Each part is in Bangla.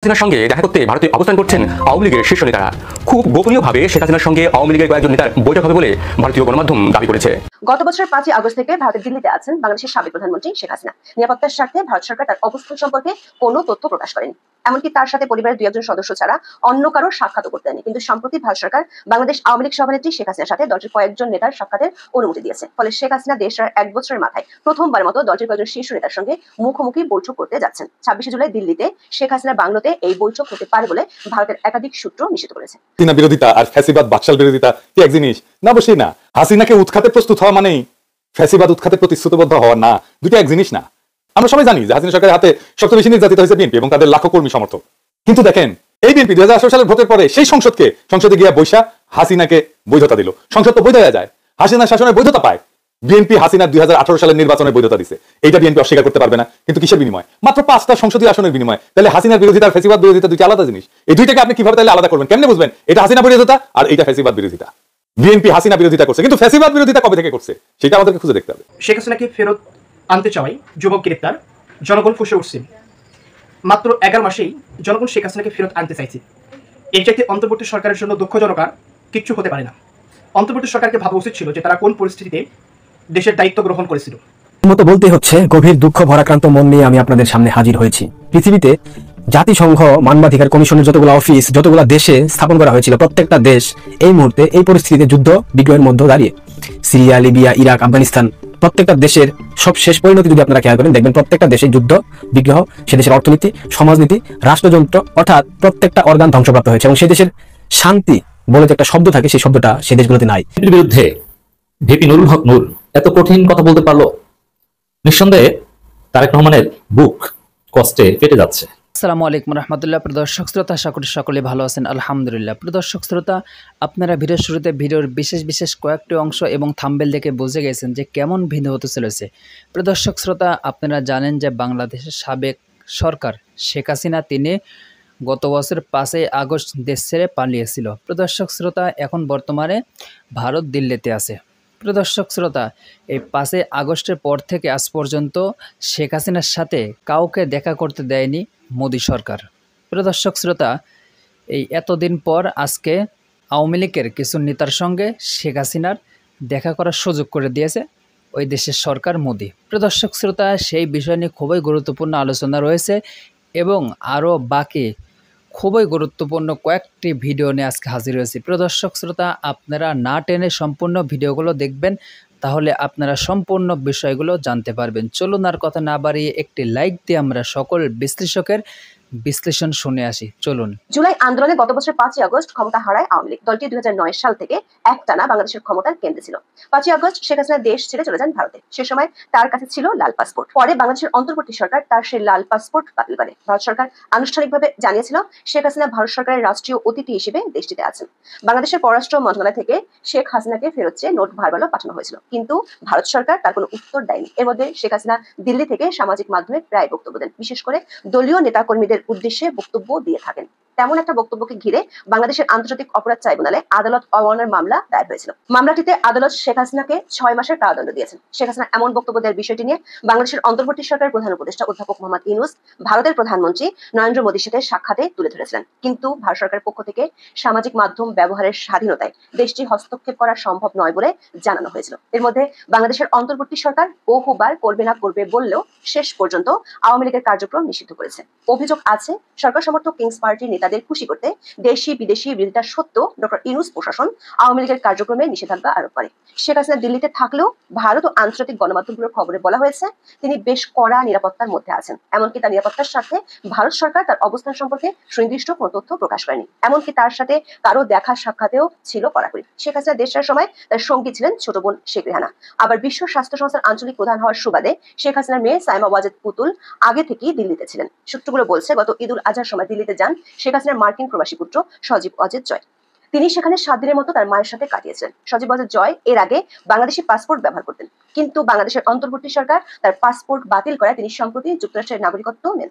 হাসিনার সঙ্গে দেখা করতে ভারতে অবস্থান করছেন আওয়ামী লীগের শীর্ষ নেতারা। খুব গোপনীয়ভাবে শেখ হাসিনার সঙ্গে আওয়ামী লীগের কয়েকজন নেতার বৈঠক হবে বলে ভারতীয় গণমাধ্যম দাবি করেছে। গত বছরের 5 আগস্ট থেকে ভারতের দিল্লিতে আছেন বাংলাদেশের সাবেক প্রধানমন্ত্রী শেখ হাসিনা। নিরাপত্তার স্বার্থে ভারত সরকার তার অবস্থান সম্পর্কে কোনো তথ্য প্রকাশ করেনি, এমনকি তার সাথে পরিবারের 2-1 সদস্য ছাড়া অন্য কারোর সাক্ষাৎও করতে দেয়নি। কিন্তু সম্প্রতি ভারত সরকার বাংলাদেশ আওয়ামী লীগ সভানেত্রী শেখ হাসিনার সাথে দলটির কয়েকজন নেতার সাক্ষাতের অনুমতি দিয়েছে। ফলে শেখ হাসিনা দেশের 1 বছরের মাথায় প্রথমবার মতো দলটির কয়েকজন শীর্ষ নেতার সঙ্গে মুখোমুখি বৈঠক করতে যাচ্ছেন। 26 জুলাই দিল্লিতে শেখ হাসিনার বাংলোতে এই বৈঠক হতে পারে বলে ভারতের একাধিক সূত্র নিশ্চিত করেছে। হাসিনা বিরোধিতা আর ফ্যাসিবাদ বাকশাল বিরোধিতা কি এক জিনিস? না, অবশ্যই না। হাসিনাকে উৎখাতে প্রস্তুত হওয়া মানেই ফ্যাসিবাদ উৎখাতে প্রতিশ্রুতিবদ্ধ হওয়া না, দুটো এক জিনিস না। আমরা সবাই জানি যে হাসিনা সরকারের হাতে সবচেয়ে বেশি নির্যাতিত হয়েছে বিএনপি এবং তাদের লাখো কর্মী সমর্থক। কিন্তু দেখেন, এই বিএনপি 2018 সালের ভোটের পরে সেই সংসদে গিয়ে বৈশা হাসিনাকে বৈধতা দিল। সংসদ তো বৈধ হয়ে যায়, হাসিনা শাসনের বৈধতা পায়। বিএনপি হাসিনা 2018 সালের নির্বাচনের বৈধতা দিছে, এইটা বিএনপি অস্বীকার করতে পারবে না। কিন্তু কিসের বিনিময়? মাত্র 5টা সংসদীয় আসনের বিনিময়। তাহলে হাসিনার বিরোধিতা আর ফ্যাসিবাদ বিরোধিতা দুইটা আলাদা জিনিস। এই দুইটাকে আপনি কিভাবে তাহলে আলাদা করবেন? কেমনে বুঝবেন এটা হাসিনা বিরোধিতা আর এইটা ফ্যাসিবাদ বিরোধিতা? বিএনপি হাসিনা বিরোধিতা করছে, কিন্তু ফ্যাসিবাদ বিরোধিতা কবে থেকে করছে সেটা আমাদেরকে খুঁজে দেখতে হবে। শেখ হাসিনাকে ফেরত আনতে চাওয়াই যুবক গ্রেপ্তার, জনগণ ফুঁসে উঠছে। মাত্র 11 মাসেই জনগণ শেখ হাসিনাকে ফেরত আনতে চাইছে। এই চাইতে অন্তর্বর্তী সরকারের জন্য দুঃখজনক আর কিচ্ছু হতে পারে না। অন্তর্বর্তী সরকারকে ভাবা উচিত ছিল যে তারা কোন পরিস্থিতিতে দেশের দায়িত্ব গ্রহণ করেছিল। মতো বলতে হচ্ছে, গভীর দুঃখ ভরাক্রান্ত মন নিয়ে আমি আপনাদের সামনে হাজির হয়েছি। পৃথিবীতে জাতিসংঘ মানবাধিকার কমিশনের যতগুলো অফিস, যতগুলো দেশে স্থাপন করা হয়েছিল, প্রত্যেকটা দেশ এই মুহূর্তে এই পরিস্থিতিতে যুদ্ধ বিগ্রহের মধ্যে দাঁড়িয়ে। সিরিয়া, লিবিয়া, ইরাক, আফগানিস্তান, প্রত্যেকটা দেশের সব শেষ পরিণতি যদি আপনারা খেয়াল করেন, দেখবেন প্রত্যেকটা দেশে যুদ্ধ বিগ্রহ, সে দেশের অর্থনীতি, সমাজনীতি, রাষ্ট্রযন্ত্র, অর্থাৎ প্রত্যেকটা অর্গান ধ্বংসপ্রাপ্ত হয়েছে। এবং সে দেশের শান্তি বলে যে একটা শব্দ থাকে, সেই শব্দটা সে দেশগুলোতে নাই। এর বিরুদ্ধে ভিপি নুরুল হক নূর এত কঠিন কথা বলতে পারলো, নিঃসন্দেহে তারেক রহমানের বুক কষ্টে ফেটে যাচ্ছে। আসসালামু আলাইকুম রহমতুল্লাহ। প্রিয় দর্শক শ্রোতা, আশা করি সকলে ভালো আছেন, আলহামদুলিল্লাহ। প্রিয় দর্শক শ্রোতা, আপনারা ভিডিওর শুরুতে ভিডিওর বিশেষ কয়েকটি অংশ এবং থাম্বনেল দেখে বুঝে গেছেন যে কেমন ভিডিও হতে চলেছে। প্রিয় দর্শক শ্রোতা, আপনারা জানেন যে বাংলাদেশের সাবেক সরকার শেখ হাসিনা তিনি গত বছর 5 আগস্ট দেশ ছেড়ে পালিয়েছিল। প্রিয় দর্শক শ্রোতা, এখন বর্তমানে ভারত দিল্লিতে আছে। প্রিয় দর্শক শ্রোতা, এই 5 আগস্টের পর থেকে আজ পর্যন্ত শেখ হাসিনার সাথে কাউকে দেখা করতে দেয়নি মোদী সরকার। প্রিয় দর্শক শ্রোতা, এই এতদিন পর আজকে আওয়ামী লীগের কিছু নেতার সঙ্গে শেখ হাসিনার দেখা করার সুযোগ করে দিয়েছে ওই দেশের সরকার মোদী। প্রিয় দর্শক শ্রোতা, সেই বিষয় নিয়ে খুবই গুরুত্বপূর্ণ আলোচনা রয়েছে এবং আরও বাকি খুবই গুরুত্বপূর্ণ কয়েকটি ভিডিও নিয়ে আজকে হাজির হয়েছি। প্রিয় দর্শক শ্রোতা, আপনারা না টেনে সম্পূর্ণ ভিডিওগুলো দেখবেন, তাহলে আপনারা সম্পূর্ণ বিষয়গুলো জানতে পারবেন। চলুন আর কথা না বাড়িয়ে একটি লাইক দিয়ে আমরা সকল বিশ্লেষকের বিশ্লেষণ শুনে আসি। চলুন। জুলাই আন্দোলনে গত বছর 5 আগস্ট ক্ষমতা হারায় আওয়ামী লীগ। দলটি 2009 সাল থেকে একটানা বাংলাদেশের ক্ষমতার কেন্দ্রে ছিল। 5 আগস্ট শেখ হাসিনা দেশ ছেড়ে চলে যান ভারতে। সে সময় তার কাছে ছিল লাল পাসপোর্ট। পরে বাংলাদেশের অন্তর্বর্তী সরকার তার সেই লাল পাসপোর্ট বাতিল করে। ভারত সরকার আনুষ্ঠানিকভাবে জানিয়েছিল শেখ হাসিনা ভারত সরকারের রাষ্ট্রীয় অতিথি হিসেবে দেশটিতে আছেন। বাংলাদেশের পররাষ্ট্র মন্ত্রণালয় থেকে শেখ হাসিনাকে ফেরত চেয়ে নোট ভারবালো পাঠানো হয়েছিল, কিন্তু ভারত সরকার তার কোনো উত্তর দেয়নি। এর মধ্যে শেখ হাসিনা দিল্লি থেকে সামাজিক মাধ্যমে প্রায় বক্তব্য দেন, বিশেষ করে দলীয় নেতাকর্মীদের উদ্দেশ্যে বক্তব্য দিয়ে থাকেন। তেমন একটা বক্তব্যকে ঘিরে বাংলাদেশের আন্তর্জাতিক অপরাধ ট্রাইব্যুনালে আদালত অবমাননার মামলা দায়ের হয়েছিল। মামলাটিতে আদালত শেখ হাসিনাকে 6 মাসের কারাদণ্ড দিয়েছেন। শেখ হাসিনা এমন বক্তব্য দেওয়ার বিষয়টি নিয়ে বাংলাদেশের অন্তর্বর্তী সরকারের প্রধান উপদেষ্টা অধ্যাপক মোহাম্মদ ইউনূস ভারতের প্রধানমন্ত্রী নরেন্দ্র মোদীর সাথে সাক্ষাতে তুলে ধরেছিলেন, কিন্তু ভারত সরকারের পক্ষ থেকে সামাজিক মাধ্যম ব্যবহারের স্বাধীনতায় দেশটি হস্তক্ষেপ করা সম্ভব নয় বলে জানানো হয়েছিল। এর মধ্যে বাংলাদেশের অন্তর্বর্তী সরকার বহুবার করবে বললেও শেষ পর্যন্ত আওয়ামী লীগের কার্যক্রম নিষিদ্ধ করেছে। অভিযোগ আছে, সরকার সমর্থক কিংস পার্টির নেতাদের খুশি করতে দেশি বিদেশি বিরোধিতা সত্ত্বেও ডক্টর ইউনূস প্রশাসন আওয়ামী লীগের কার্যক্রমে নিষেধাজ্ঞা আরোপ করে। শেখ হাসিনা দিল্লিতে থাকলেও ভারত ও আন্তর্জাতিক গণমাধ্যমগুলোর খবরে বলা হয়েছে তিনি বেশ কড়া নিরাপত্তার মধ্যে আছেন। এমনকি তার নিরাপত্তার স্বার্থে ভারত সরকার তার অবস্থান সম্পর্কে সুনির্দিষ্ট কোনো তথ্য প্রকাশ করেনি। এমনকি তার সাথে কারো দেখা সাক্ষাতেও ছিল কড়াকড়ি। শেখ হাসিনা দেশ ছাড়ার সময় তার সঙ্গী ছিলেন ছোট বোন শেখ রেহানা। আবার বিশ্ব স্বাস্থ্য সংস্থার আঞ্চলিক প্রধান হওয়ার সুবাদে শেখ হাসিনার মেয়ে সাইমা ওয়াজেদ পুতুল আগে থেকেই দিল্লিতে ছিলেন। সূত্রগুলো বলছে, গত ঈদ উল আজহার সময় দিল্লিতে যান শেখ হাসিনার মার্কিন প্রবাসী পুত্র সজীব অজিত জয়। তিনি সেখানে 7 দিনের মতো তার মায়ের সাথে কাটিয়েছিলেন। সজীব অজিত জয় এর আগে বাংলাদেশি পাসপোর্ট ব্যবহার করতেন, কিন্তু বাংলাদেশের অন্তর্বর্তী সরকার তার পাসপোর্ট বাতিল করায় তিনি সম্প্রতি যুক্তরাষ্ট্রের নাগরিকত্ব নেন।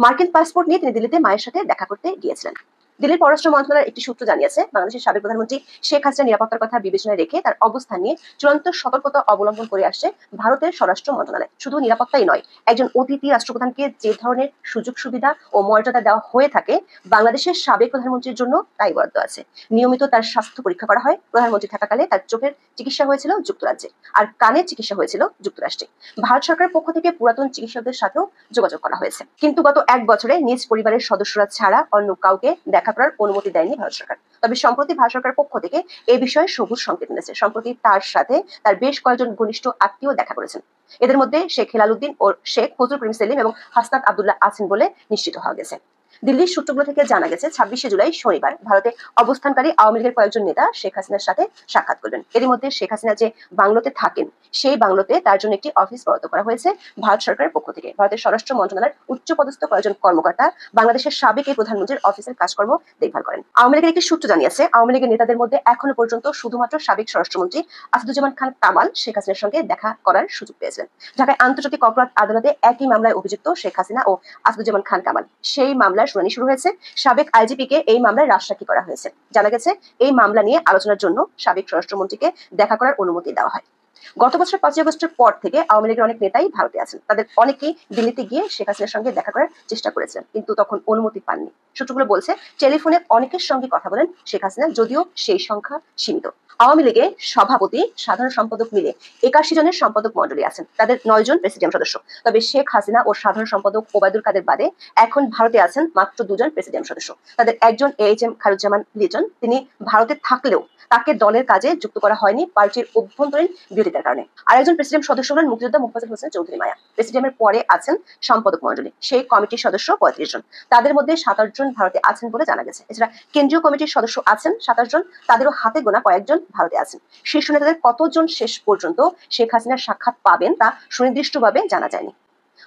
মার্কিন পাসপোর্ট নিয়ে তিনি দিল্লিতে মায়ের সাথে দেখা করতে গিয়েছিলেন। দিল্লির পররাষ্ট্র মন্ত্রণালয়ের একটি সূত্র জানিয়েছে, বাংলাদেশের সাবেক প্রধানমন্ত্রী শেখ হাসিনার নিরাপত্তার কথা বিবেচনায় রেখে তার অবস্থান নিয়ে চূড়ান্ত সতর্কতা অবলম্বন করে আসছে ভারতের স্বরাষ্ট্র মন্ত্রণালয়। শুধু নিরাপত্তাই নয়, একজন অতিথি রাষ্ট্রপ্রধানকে যে ধরনের সুযোগ সুবিধা ও মর্যাদা দেওয়া হয়ে থাকে বাংলাদেশের সাবেক প্রধানমন্ত্রীর জন্য তাই বরাদ্দ আছে। নিয়মিত তার স্বাস্থ্য পরীক্ষা করা হয়। প্রধানমন্ত্রী থাকাকালে তার চোখের চিকিৎসা হয়েছিল যুক্তরাজ্যে, আর কানের চিকিৎসা হয়েছিল যুক্তরাষ্ট্রে। ভারত সরকারের পক্ষ থেকে পুরাতন চিকিৎসকদের সাথেও যোগাযোগ করা হয়েছে, কিন্তু গত 1 বছরে নিজ পরিবারের সদস্যরা ছাড়া অন্য কাউকে দেখা করার অনুমতি দেয়নি ভারত সরকার। তবে সম্প্রতি ভারত সরকারের পক্ষ থেকে এই বিষয়ে সবুজ সংকেত মিলেছে। সম্প্রতি তার সাথে তার বেশ কয়েকজন ঘনিষ্ঠ আত্মীয় দেখা করেছেন। এদের মধ্যে শেখ হেলালুদ্দিন ও শেখ ফজলুল করিম সেলিম এবং হাসনাত আব্দুল্লাহ আছেন বলে নিশ্চিত হওয়া গেছে। দিল্লির সূত্রগুলো থেকে জানা গেছে 26শে জুলাই শনিবার ভারতে অবস্থানকারী আওয়ামী লীগের কয়েকজন নেতা শেখ হাসিনার সাথে সাক্ষাৎ করবেন। এর মধ্যে শেখ হাসিনা যে বাংলোতে থাকেন সেই বাংলোতে তার জন্য একটি অফিস বরাদ্দ করা হয়েছে ভারত সরকারের পক্ষ থেকে। ভারতের স্বরাষ্ট্র মন্ত্রণালয়ের উচ্চপদস্থ কয়েকজন কর্মকর্তা বাংলাদেশের সাবেক এই প্রধানমন্ত্রীর অফিসের কাজকর্ম দেখভাল করেন। আওয়ামী লীগের একটি সূত্র জানিয়েছে, আওয়ামী লীগের নেতাদের মধ্যে এখনো পর্যন্ত শুধুমাত্র সাবেক স্বরাষ্ট্রমন্ত্রী আসাদুজ্জামান খান কামাল শেখ হাসিনার সঙ্গে দেখা করার সুযোগ পেয়েছিলেন। ঢাকায় আন্তর্জাতিক অপরাধ আদালতে একই মামলায় অভিযুক্ত শেখ হাসিনা ও আসাদুজ্জামান খান কামাল। সেই মামলার শুনানি শুরু হয়েছে। সাবেক আইজিপি কে এই মামলায় রাজসাক্ষী করা হয়েছে। জানা গেছে এই মামলা নিয়ে আলোচনার জন্য সাবেক স্বরাষ্ট্রমন্ত্রীকে দেখা করার অনুমতি দেওয়া হয়। গত বছর 5 আগস্টের পর থেকে আওয়ামী লীগের অনেক নেতাই ভারতে আছেন। তাদের অনেকেই দিল্লিতে গিয়ে শেখ হাসিনার সঙ্গে দেখা করার চেষ্টা করেছিলেন, কিন্তু তখন অনুমতি পাননি। সূত্রগুলো বলছে, টেলিফোনে অনেকের সঙ্গে কথা বলেন শেখ হাসিনা, যদিও সেই সংখ্যা সীমিত। আওয়ামী লীগের সভাপতি, সাধারণ সম্পাদক মিলে 81 জনের সম্পাদক মণ্ডলী আছেন। তাদের 9 জন প্রেসিডিয়াম সদস্য। তবে শেখ হাসিনা ও সাধারণ সম্পাদক ওবায়দুল কাদের বাদে এখন ভারতে আছেন মাত্র 2 জন প্রেসিডিয়াম সদস্য। তাদের একজন AHM খায়রুজ্জামান লিটন। তিনি ভারতে থাকলেও তাকে দলের কাজে যুক্ত করা হয়নি পার্টির অভ্যন্তরীণ বিরোধিতার কারণে। আর একজন প্রেসিডিয়াম সদস্য হলেন মুক্তিযোদ্ধা মোফাজ্জল হোসেন চৌধুরী মায়া। প্রেসিডিয়ামের পরে আছেন সম্পাদক মণ্ডলী। সেই কমিটির সদস্য 35 জন। তাদের মধ্যে 27 জন ভারতে আছেন বলে জানা গেছে। এছাড়া কেন্দ্রীয় কমিটির সদস্য আছেন 27 জন। তাদেরও হাতে গোনা কয়েকজন ভারতে আছেন। শীর্ষ নেতাদের কতজন শেষ পর্যন্ত শেখ হাসিনার সাক্ষাৎ পাবেন তা সুনির্দিষ্টভাবে জানা যায়নি।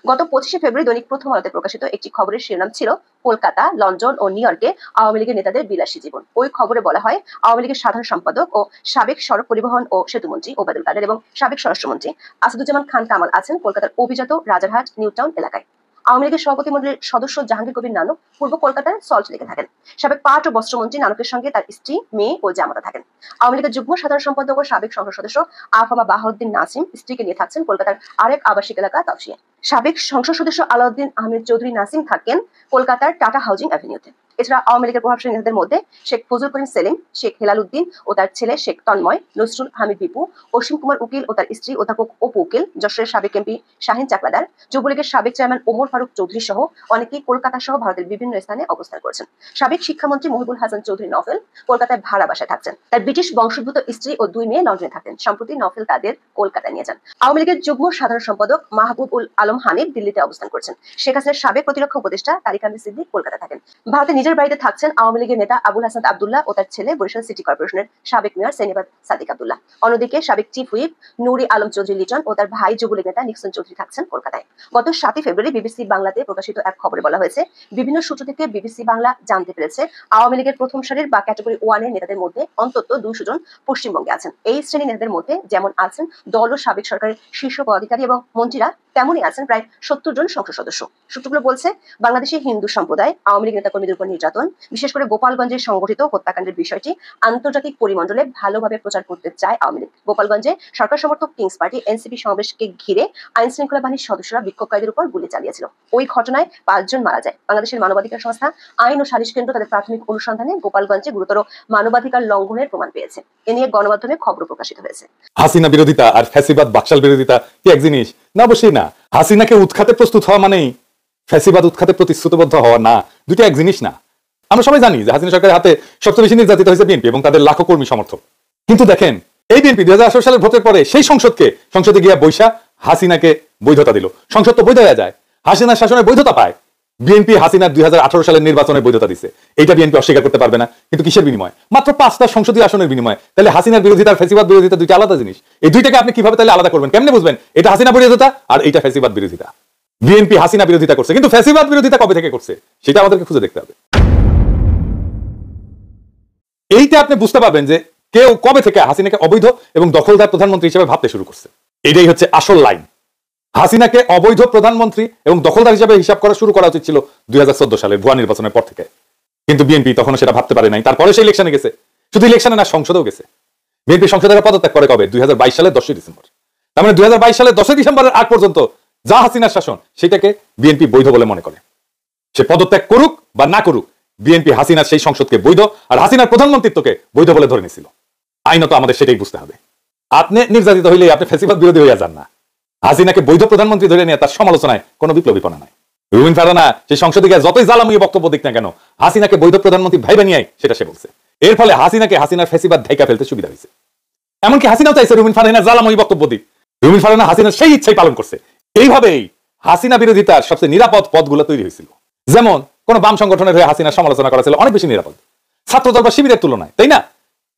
গত 25শে ফেব্রুয়ারি দৈনিক প্রথম আলোতে প্রকাশিত একটি খবরের শিরোনাম ছিল, কলকাতা, লন্ডন ও নিউ ইয়র্কে আওয়ামী লীগের নেতাদের বিলাসী জীবন। ওই খবরে বলা হয়, আওয়ামী লীগের সাধারণ সম্পাদক ও সাবেক সড়ক পরিবহন ও সেতুমন্ত্রী ওবায়দুল কাদের এবং সাবেক স্বরাষ্ট্রমন্ত্রী আসাদুজ্জামান খান কামাল আছেন কলকাতার অভিজাত রাজারহাট নিউ টাউন এলাকায়। আওয়ামী লীগের সভাপতি মণ্ডলীর সদস্য জাহাঙ্গীর কবির নানক পূর্ব কলকাতার সল্ট লেকে থাকেন। সাবেক পাট ও বস্ত্রমন্ত্রী নানকের সঙ্গে তার স্ত্রী, মেয়ে ও জামাতা থাকেন। আওয়ামী লীগের যুগ্ম সাধারণ সম্পাদক ও সাবেক সংসদ সদস্য আফামা বাহাউদ্দিন নাসিম স্ত্রীকে নিয়ে থাকছেন কলকাতার আরেক আবাসিক এলাকা তফসিয়া। সাবেক সংসদ সদস্য আলাউদ্দিন আহমেদ চৌধুরী নাসিম থাকেন কলকাতার টাটা হাউজিং অ্যাভিনিউতে। এছাড়া আওয়ামী লীগের প্রভাবশালী নেতাদের মধ্যে শেখ ফজলুল করিম সেলিম, শেখ হেলালুদ্দিন ও তার ছেলে শেখ তন্ময়, নজরুল হামিদ বিপু, অসীম কুমার উকিল ও তার স্ত্রী অধ্যাপক অপু উকিল, যশোরের সাবেক এমপি শাহিন চাকলাদার, যুবলীগের সাবেক চেয়ারম্যান ওমর ফারুক চৌধুরী সহ অনেকেই কলকাতা সহ ভারতের বিভিন্ন স্থানে অবস্থান করেছেন। সাবেক শিক্ষামন্ত্রী মহিবুল হাসান চৌধুরী নফেল কলকাতায় ভাড়া বাসায় থাকছেন। তার ব্রিটিশ বংশোদ্ভূত স্ত্রী ও 2 মেয়ে লন্ডনে থাকতেন। সম্প্রতি নফেল তাদের কলকাতায় নিয়ে যান। আওয়ামী লীগের যুগ্ম সাধারণ সম্পাদক মাহবুব উল আলম হানিফ দিল্লিতে অবস্থান করছেন। শেখ হাসিনার সাবেক প্রতিরক্ষা উপদেষ্টা তারিক আহমেদ সিদ্দিক কলকাতা থাকেন। ভারতে নিজের বাড়িতে থাকছেন আওয়ামী লীগের নেতা আবুল হাসান আব্দুল্লাহ ও তার ছেলে বরিশাল সিটি কর্পোরেশনের সাবেক মেয়র সেনিবাদ সাদিক আব্দুল্লাহ। অন্যদিকে সাবেক চিফ হুইপ নুরি আলম চৌধুরী লিটন ও তার ভাই যুবলীগ নেতা নিক্সন চৌধুরী থাকছেন কলকাতায়। গত 7 ফেব্রুয়ারি বিবিসি বাংলাতে প্রকাশিত এক খবরে বলা হয়েছে, বিভিন্ন সূত্র থেকে বিবিসি বাংলা জানতে পেরেছে আওয়ামী লীগের প্রথম সারির বা ক্যাটাগরি 1 এর নেতাদের মধ্যে অন্তত 200 জন পশ্চিমবঙ্গে আছেন। এই শ্রেণীর নেতাদের মধ্যে যেমন আছেন দল ও সাবেক সরকারের শীর্ষ পদাধিকারী এবং মন্ত্রীরা, তেমনই আছেন প্রায় 70 জন সংসদ সদস্য। সূত্রগুলো বলছে, বাংলাদেশের হিন্দু সম্প্রদায় আওয়ামী লীগ নেতাকর্মীদের উপর নির্যাতন, বিশেষ করে গোপালগঞ্জের সংগঠিত হত্যাকাণ্ডের বিষয়টি আন্তর্জাতিক পরিমণ্ডলে ভালোভাবে প্রচার করতে চায় আওয়ামী লীগ। গোপালগঞ্জে সরকার সমর্থক কিংস পার্টি এনসিপি সমাবেশকে ঘিরে আইন শৃঙ্খলা বাহিনীর সদস্যরা বিক্ষোভকারীদের উপর গুলি চালিয়েছিল। ওই ঘটনায় 5 জন মারা যায়। বাংলাদেশের মানবাধিকার সংস্থা আইন ও সালিশ কেন্দ্র তাদের প্রাথমিক অনুসন্ধানে গোপালগঞ্জে গুরুতর মানবাধিকার লঙ্ঘনের প্রমাণ পেয়েছে। এ নিয়ে গণমাধ্যমে খবর প্রকাশিত হয়েছে। হাসিনা বিরোধিতা আর ফ্যাসিবাদ বাকশাল বিরোধিতা কি এক জিনিস? না, অবশ্যই না। হাসিনাকে উৎখাতে প্রস্তুত হওয়া মানেই ফ্যাসিবাদ উৎখাতে প্রতিশ্রুতিবদ্ধ হওয়া না, দুটো এক জিনিস না। আমরা সবাই জানি যে হাসিনা সরকারের হাতে সবচেয়ে বেশি নির্যাতিত হয়েছে বিএনপি এবং তাদের লাখো কর্মী সমর্থক। কিন্তু দেখেন, এই বিএনপি 2018 সালের ভোটের পরে সেই সংসদে গিয়া বৈশা হাসিনাকে বৈধতা দিল। সংসদ তো বৈধ হয়ে যায়, হাসিনার শাসনের বৈধতা পায়। বিএনপি হাসিনার 2018 সালের নির্বাচনের বৈধতা দিচ্ছে, এইটা বিএনপি অস্বীকার করতে পারবে না। কিন্তু কিসের বিনিময়? মাত্র 5টা সংসদীয় আসনের বিনিময়। তাহলে হাসিনার বিরোধিতা আর ফ্যাসিবাদ বিরোধিতা দুইটা আলাদা জিনিস। এই দুইটাকে আপনি কিভাবে তাহলে আলাদা করবেন? কেমনে বুঝবেন এটা হাসিনা বিরোধিতা আর এইটা ফ্যাসিবাদ বিরোধিতা? বিএনপি হাসিনা বিরোধিতা করছে, কিন্তু ফ্যাসিবাদ বিরোধিতা কবে থেকে করছে সেটা আমাদেরকে খুঁজে দেখতে হবে। এইটা আপনি বুঝতে পারবেন যে কেউ কবে থেকে হাসিনাকে অবৈধ এবং দখলদার প্রধানমন্ত্রী হিসেবে ভাবতে শুরু করছে। এটাই হচ্ছে আসল লাইন। হাসিনাকে অবৈধ প্রধানমন্ত্রী এবং দখলদার হিসেবে হিসাব করা শুরু করা উচিত ছিল 2014 সালে ভুয়া নির্বাচনের পর থেকে। কিন্তু বিএনপি তখন সেটা ভাবতে পারে নাই, তারপরে সে ইলেকশনে গেছে। শুধু ইলেকশনে না, সংসদেও গেছে। বিএনপি সংসদের পদত্যাগ করে কবে? 2022 সালের 10 ডিসেম্বর। তার মানে 2022 সালের 10 ডিসেম্বরের আগ পর্যন্ত যা হাসিনার শাসন, সেটাকে বিএনপি বৈধ বলে মনে করে। সে পদত্যাগ করুক বা না করুক, বিএনপি হাসিনার সেই সংসদকে বৈধ আর হাসিনার প্রধানমন্ত্রিত্বকে বৈধ বলে ধরে নিয়েছিল। আইনত আমাদের সেটাই বুঝতে হবে। আপনি নির্যাতিত হইলে আপনি ফ্যাসিবাদ বিরোধী হইয়া যান না। হাসিনাকে বৈধ প্রধানমন্ত্রী ধরে নিয়ে তার সমালোচনায় কোনো বিপ্লবীপনা নাই। রুমিন ফারহানা সেই সংসদে গিয়ে যতই জ্বালাময়ী বক্তব্য দিক না কেন, হাসিনাকে বৈধ প্রধানমন্ত্রী ভাইবা নিয়ে সেটা সে বলছে। এর ফলে হাসিনার ফ্যাসিবাদ ঢাকা ফেলতে সুবিধা হয়েছে। এমনকি হাসিনাও চাইছে রুমিন ফারহানার জ্বালাময়ী বক্তব্য দিক। রুমিন ফারহানা হাসিনার সেই ইচ্ছাই পালন করছে। এইভাবেই হাসিনা বিরোধিতার সবচেয়ে নিরাপদ পথগুলো তৈরি হয়েছিল। যেমন কোন বাম সংগঠনের হয়ে হাসিনার সমালোচনা করা ছিল অনেক বেশি নিরাপদ, ছাত্রদল বা শিবিরের তুলনায়, তাই না?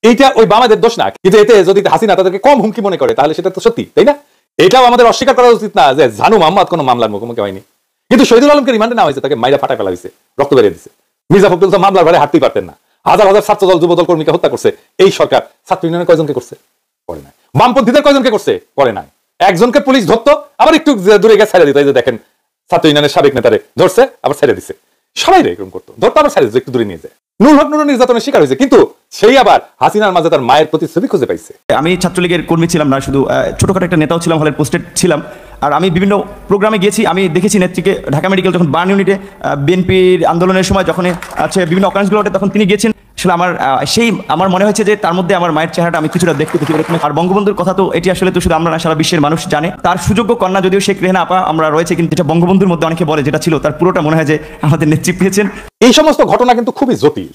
এইটা ওই বামাদের দোষ না, কিন্তু এতে যদি হাসিনা তাদেরকে কম হুমকি মনে করে তাহলে সেটা তো সত্যি, তাই না? এটাও আমাদের অস্বীকার করা উচিত না যে জানু মোহাম্মদ কোনো মামলার মুখোমুখি হয়নি, কিন্তু শহীদুল আলমকে রিমান্ডে নেওয়া হয়েছে, তাকে মাইরা ফাটা ফেলা হয়েছে, রক্ত বেরিয়ে দিচ্ছে। মির্জা ফখরুল তো মামলার ভারে হাঁটতেই পারতেন না। হাজার হাজার ছাত্রদল যুবদল কর্মীকে হত্যা করছে এই সরকার। ছাত্র ইউনিয়নের কয়জনকে করছে? করে নাই। বামপন্থীদের কয়জনকে করছে? করে নাই। একজনকে পুলিশ ধরতো, আবার একটু দূরে গিয়ে ছেড়ে দিত। এই যে দেখেন ছাত্র ইউনিয়নের সাবেক নেতারে ধরছে, আবার ছেড়ে দিচ্ছে। সবাই এরকম করতো, ধরতো আবার ছেড়ে দিত, একটু দূরে নিয়ে যায়। নূর হক নুরুন নির্যাতনের শিকার হয়েছে, কিন্তু সেই আবার হাসিনার মাঝে তার মায়ের প্রতিচ্ছবি খুঁজে পাইছে। আমি ছাত্রলীগের কর্মী ছিলাম না, শুধু ছোটখাটো একটা নেতাও ছিলাম, হলের পোস্টেড ছিলাম। আর আমি বিভিন্ন প্রোগ্রামে গিয়েছি, আমি দেখেছি নেত্রীকে ঢাকা মেডিকেল যখন বার্ন ইউনিটে বিএনপির আন্দোলনের সময় যখন বিভিন্ন অকারেন্সগুলো তখন তিনি গিয়েছেন। আসলে আমার মনে হয়েছে যে তার মধ্যে আমার মায়ের চেহারাটা আমি কিছুটা দেখতে পেয়েছি। আর বঙ্গবন্ধুর কথা তো এটি আসলে তো শুধু আমরা না, সারা বিশ্বের মানুষ জানে। তার সুযোগ্য কন্যা যদিও শেখ রেহানা আপা আমরা রয়েছে, কিন্তু এটা বঙ্গবন্ধুর মধ্যে অনেকে বলে যেটা ছিল তার পুরোটা মনে হয় যে আমাদের নেত্রী পেয়েছেন। এই সমস্ত ঘটনা কিন্তু খুবই জটিল,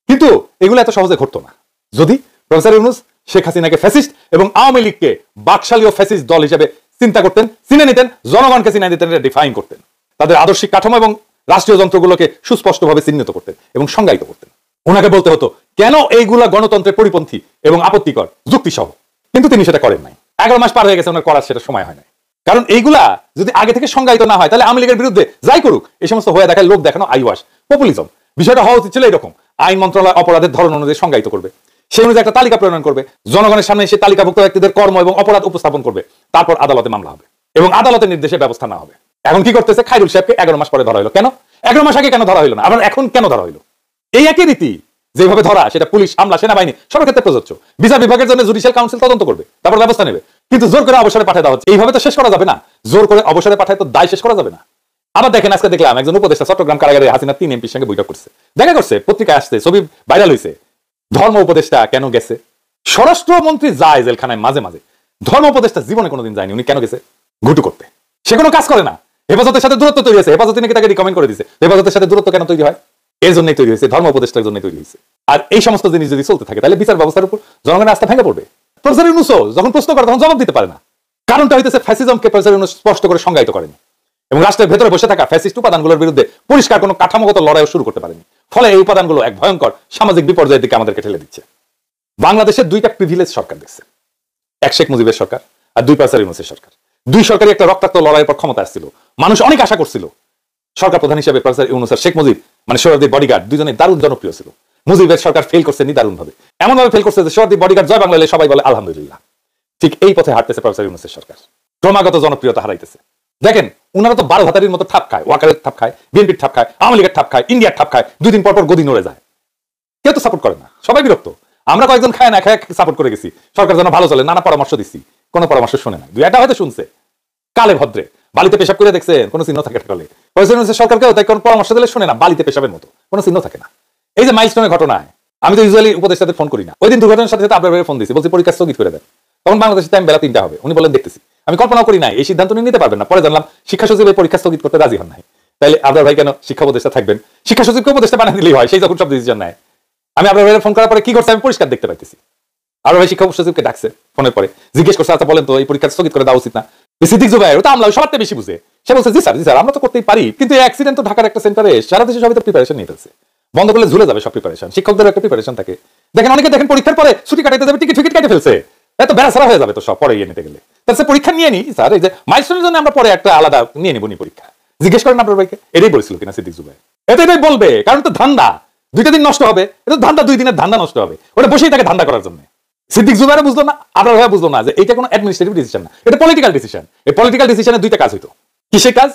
কিন্তু এগুলো এত সহজে ঘটতো না যদি প্রফেসর ইউনূস শেখ হাসিনাকে ফ্যাসিস্ট এবং আওয়ামী লীগকে বাকশালী ও ফ্যাসিস্ট দল হিসেবে চিন্তা করতেন, চিনে নিতেন, জনগণকে চিনে নিতেন, ডিফাইন করতেন, তাদের আদর্শিক কাঠামো এবং রাষ্ট্রীয় যন্ত্রগুলোকে সুস্পষ্টভাবে চিহ্নিত করতেন এবং সংজ্ঞায়িত করতেন। ওনাকে বলতে হতো কেন এইগুলা গণতন্ত্রের পরিপন্থী এবং আপত্তিকর যুক্তিসহ, কিন্তু তিনি সেটা করেন নাই। 11 মাস পার হয়ে গেছে, ওনার করার সেটা সময় হয় নাই। কারণ এইগুলা যদি আগে থেকে সংজ্ঞায়িত না হয়, তাহলে আওয়ামী লীগের বিরুদ্ধে যাই করুক এই সমস্ত হয়ে দেখায় লোক দেখানো আইওয়াস, পপুলিজম। বিষয়টা হওয়া উচিত ছিল এরকম, আইন মন্ত্রণালয় অপরাধের ধরন অনুযায়ী সংজ্ঞায়িত করবে, সেই অনুযায়ী একটা তালিকা প্রণয়ন করবে, জনগণের সামনে সেই তালিকাভুক্ত ব্যক্তিদের কর্ম এবং অপরাধ উপস্থাপন করবে, তারপর আদালতে মামলা হবে এবং আদালতের নির্দেশে ব্যবস্থা না হবে। এখন কি করতেছে? খায়রুল সাহেবকে 11 মাস পরে ধরা হলো। কেন 11 মাস আগে কেন ধরা হলো না? আবার এখন কেন ধরা হলো? এই একই রীতি যেভাবে ধরা, সেটা পুলিশ, আমলা, সেনাবাহিনী সবার ক্ষেত্রে প্রযোজ্য। বিচার বিভাগের জন্য জুডিশিয়াল কাউন্সিল তদন্ত করবে, তারপর ব্যবস্থা নেবে, কিন্তু জোর করে অবসরে পাঠিয়ে দেওয়া হচ্ছে। এইভাবে তো শেষ করা যাবে না, জোর করে অবসরে পাঠায় তো দায় শেষ করা যাবে না। আবার দেখেন, আজকে দেখলাম একজন উপদেষ্টা চট্টগ্রাম কারাগারে হাসিনা 3 এমপির সঙ্গে বৈঠক করছে, দেখা করছে, পত্রিকায় আসছে, ছবি ভাইরাল হয়েছে। ধর্ম উপদেষ্টা কেন গেছে? স্বরাষ্ট্রমন্ত্রী যায় জেলখানায় মাঝে মাঝে, ধর্ম উপদেষ্টা জীবনে কোনোদিন যায়নি। উনি কেন গেছে? ঘুটু করতে। সে কোনো কাজ করে না। হেফাজতের সাথে দূরত্ব তৈরি হয়েছে, হেফাজতে নাকি তাকে রিকমেন্ড করে দিয়েছে। হেফাজতের সাথে দূরত্ব কেন তৈরি হয়? এর জন্যই তৈরি হয়েছে, ধর্ম উপদেষ্টার জন্যই তৈরি হয়েছে। আর এই সমস্ত জিনিস যদি চলতে থাকে, তাহলে বিচার ব্যবস্থার উপর জনগণের আস্থা ভেঙে পড়বে। প্রফেসর ইউনূস যখন প্রশ্ন করে তখন জবাব দিতে পারে না। কারণটা হইতেছে ফ্যাসিজমকে প্রফেসর ইউনূস স্পষ্ট করে সংজ্ঞায়িত করেনি এবং রাষ্ট্রের ভেতরে বসে থাকা ফ্যাসিস্ট উপাদানগুলোর বিরুদ্ধে পরিষ্কার কোনো কাঠামোগত লড়াইও শুরু করতে পারেনি। ফলে এই উপাদানগুলো এক ভয়ঙ্কর সামাজিক বিপর্যয়ের দিকে আমাদেরকে ঠেলে দিচ্ছে। বাংলাদেশের 2টা প্রিভিলেজ সরকার দেখছে, এক শেখ মুজিবের সরকার আর 2 প্রফেসর ইউনূসের সরকার। 2 সরকারই একটা রক্তাক্ত লড়াইয়ের পর ক্ষমতা আসছিল। মানুষ অনেক আশা করছিল সরকার প্রধান হিসেবে প্রফেসর ইউনূস আর শেখ মুজিব, মানে সোহরাওয়ার্দীর বডিগার্ড, দুজনেই দারুণ জনপ্রিয় ছিল। মুজিবের সরকার ফেল করছে নিদারুণ ভাবে, এমন ভাবে ফেল করছে যে সোহরাওয়ার্দীর বডিগার্ড জয় বাংলা সবাই বলে আলহামদুলিল্লাহ। ঠিক এই পথে হাঁটতেছে প্রফেসর ইউনূসের সরকার, ক্রমাগত জনপ্রিয়তা হারাইতেছে। দেখেন, উনারা তো 12 ভাতারির মতো ঠাপ খায়, ওয়াকারের ঠাপ খায়, বিএনপির ঠাপ খায়, আওয়ামী লীগের ঠাপ খায়, ইন্ডিয়ার ঠাপ খায়, 2 দিন পর পর গদি নড়ে যায়। কেউ তো সাপোর্ট করে না, সবাই বিরক্ত। আমরা কয়েকজন খায় না খায় সাপোর্ট করে গেছি, সরকার যেন ভালো চলে, নানা পরামর্শ দিচ্ছি, কোনো পরামর্শ শুনে না। 2-1টা হয়তো শুনছে, কালে ভদ্রে বালিতে পেশাব করে দেখছেন, কোনো চিহ্ন থাকে না। প্রফেসর সরকারকেও তাই কোনো পরামর্শ দিলে শুনে না, বালিতে পেশাবের মতো কোনো চিহ্ন থাকে না। এই যে মাইলস্টোনের ঘটনায় আমি তো ইউজুয়ালি উপদেষ্টাদের ফোন করি না, ওই দিন দুর্ঘটনার সাথে সাথে আপনার ফোন দিয়েছি, বলছি পরীক্ষা স্থগিত করে দেন। তখন বাংলাদেশের টাইম বেলা 3টা হবে, উনি বলেন দেখতেছি। আমি কল্পনা করি না এই সিদ্ধান্ত নিতে পারবেন না। পরে জানলাম শিক্ষা সচিব এই পরীক্ষা স্থগিত করতে রাজি হন নাই। তাইলে আপনার ভাই কেন শিক্ষা উপদেষ্টা থাকবেন? শিক্ষা সচিবকে উপদেষ্টা বানিয়ে দিলেই হয়, সেই যখন সব ডিসিশন নেয়। আমি আপনার ভাইয়ের ফোন করার পরে কি করছে আমি পরিষ্কার দেখতে পাইতেছি। আর ভাই শিক্ষা সচিবকে ডাকছে ফোনের পরে, জিজ্ঞেস করছে আচ্ছা বলেন তো এই পরীক্ষা স্থগিত করে দেওয়া উচিত না? সিদ্দিক জুবায়ের তো আমলা সবার বেশি বুঝে, সে বলছে জি স্যার আমরা তো করতেই পারি, কিন্তু এই অ্যাক্সিডেন্ট তো ঢাকার একটা সেন্টারে সারা দেশে সবাই তো প্রিপারেশন নিয়ে ফেলছে, বন্ধ করলে ঝুলে যাবে সব প্রিপারেশন। শিক্ষকদের একটা প্রিপারেশন থাকে। দেখেন অনেকে দেখেন পরীক্ষার পরে ছুটি কাটাতে যাবে, টিকিট কেটে ফেলছে, এত বেড়াছাড়া হয়ে যাবে তো সব পরে নিতে গেলে। তাহলে পরীক্ষা নিয়ে নি স্যার, এই যে মাইলস্টোনের জন্য আমরা পরে একটা আলাদা নিয়ে নিব নি পরীক্ষা। জিজ্ঞেস করেন আপনার ভাইকে, এটাই বলেছিল কিনা সিদ্দিক জুবায়ের? এটাই বলবে, কারণ তো ধান্দা 2টা দিন নষ্ট হবে, এটা ধান্দা 2 দিনের ধান্দা নষ্ট হবে, ওটা বসেই থাকে ধান্দা করার জন্য। সিদ্দিক জুবায়ের বুঝলো না, আপনার ভাই বুঝলো না যে এটা কোনো অ্যাডমিনিস্ট্রেটিভ ডিসিশন না, এটা পলিটিক্যাল ডিসিশন। এই পলিটিক্যাল ডিসিশনে 2টা কাজ হইতো। কিসের কাজ?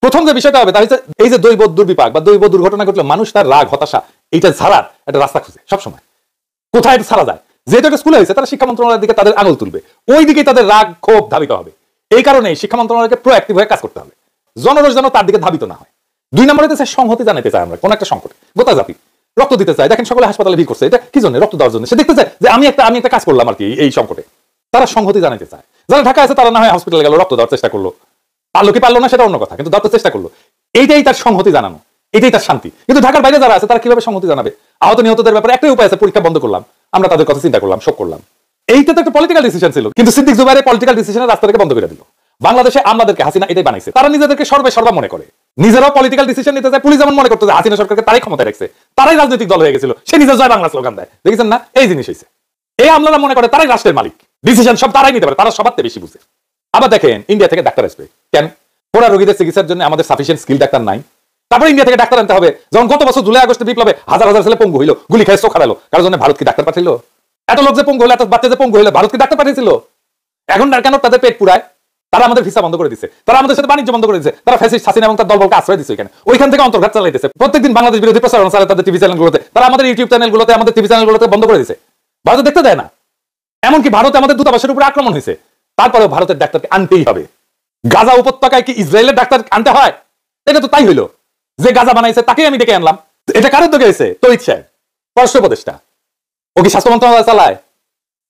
প্রথম যে বিষয়টা হবে তা হচ্ছে এই যে দৈব দুর্বিপাক বা দৈব দুর্ঘটনা ঘটলে মানুষ তার রাগ হতাশা এইটা ছাড়ার একটা রাস্তা খুঁজে সবসময় কোথায় এটা ছাড়া যায়। যেহেতু একটা স্কুলে হয়েছে তারা শিক্ষা মন্ত্রণালয়ের দিকে তাদের আঙুল তুলবে, ওই দিকেই তাদের রাগ ক্ষোভ ধাবিত হবে। এই কারণে শিক্ষা মন্ত্রণালয়কে প্রোঅ্যাক্টিভ হয়ে কাজ করতে হবে, জনরোষ যেন তার দিকে ধাবিত না হয়। 2 নম্বরে হচ্ছে সংহতি জানাতে চাই আমরা কোন একটা সংকটে, গোটা জাতি রক্ত দিতে চাই। দেখেন সকলে হাসপাতালে ভিড় করছে, এটা কি জন্য? রক্ত দেওয়ার জন্য। সে দেখতে চায় যে আমি একটা কাজ করলাম আর কি এই সংকটে। তারা সংহতি জানাতে চায়। যারা ঢাকা আছে তারা না হয় হসপিটালে গেল, রক্ত দেওয়ার চেষ্টা করলো, পারলো কি পারলো না সেটা অন্য কথা, কিন্তু দেওয়ার চেষ্টা করলো। এইটাই তার সংহতি জানানো, এটাই তার শান্তি। কিন্তু ঢাকার বাইরে যারা আছে তারা কিভাবে সংহতি জানাবে? আহত নিহতদের ব্যাপারে একটাই উপায় আছে, পরীক্ষা বন্ধ করলাম, আমরা তাদের কথা চিন্তা করলাম, শোক করলাম। এইটা তো একটা পলিটিক্যাল ডিসিশন ছিল, কিন্তু সিদ্দিক জুবাইরের পলিটিক্যাল ডিসিশনের রাস্তা থেকে বন্ধ করে দিল। বাংলাদেশে আমলাদেরকে হাসিনা এটাই বানাইছে, তারা নিজেদেরকে সর্বা মনে করে, নিজেরাও পলিটিক্যাল ডিসিশন নিতে চায়। পুলিশ যেমন মনে করতে যায় হাসিনা সরকারকে তারাই ক্ষমতায় রাখছে, তারাই রাজনৈতিক দল হয়ে গেছিল, সে নিজের জয় বাংলা স্লোগান দেয়, দেখেছেন না? এই জিনিস হয়েছে। এই আমলারা মনে করে তারাই রাষ্ট্রের মালিক, ডিসিশন সব তারাই নিতে পারে, তারা সবার বেশি বুঝে। আবার দেখেন ইন্ডিয়া থেকে ডাক্তার আসবে কেন? ওরা রোগীদের চিকিৎসার জন্য আমাদের সাফিসিয়েন্ট স্কিল ডাক্তার নাই। তারপরে ইন্ডিয়া থেকে ডাক্তার আনতে হবে। যেমন গত বছর জুলাই আগস্টে বিপ্লবে হাজার হাজার ছেলে পঙ্গু হইলো, গুলি খায় চোখ হারালো, কারোর জন্য ভারত কি ডাক্তার পাঠাইলো? এত লোক যে পঙ্গু হলো, এত বাচ্চা যে পঙ্গু হইলো, ভারত কি ডাক্তার পাঠিয়েছিল? এখন কেন তাদের পেট পুরায়? তারা আমাদের ভিসা বন্ধ করে দিচ্ছে, তারা আমাদের সাথে বাণিজ্য বন্ধ করে দিচ্ছে, তারা ফ্যাসিস্ট হাসিনা এবং তার দলবলকে আশ্রয় দিচ্ছে এখানে, ওইখান থেকে অন্তর্ঘাত চালাইতেছে। প্রত্যেকদিন বাংলাদেশ বিরোধী প্রচারণা চালায় তাদের টিভি চ্যানেলগুলোতে, তারা আমাদের ইউটিউব চ্যানেলগুলোতে, আমাদের টিভি চ্যানেলগুলোতে বন্ধ করে দিচ্ছে। ভারত দেখতে দেয় না। এমনকি ভারতে আমাদের দূতাবাসের উপরে আক্রমণ হয়েছে, তারপরেও ভারতের ডাক্তারকে আনতেই হবে। গাজা উপত্যকায় কি ইসরায়েলের ডাক্তার আনতে হয়? এটা তো তাই হইলো, যে গাজা বানাইছে তাকেই আমি ডেকে আনলাম। এটা কারোর দিকে হয়েছে? তৌহিদ সাহেব, পররাষ্ট্র উপদেষ্টা, ও কি স্বাস্থ্য মন্ত্রণালয় চালায়?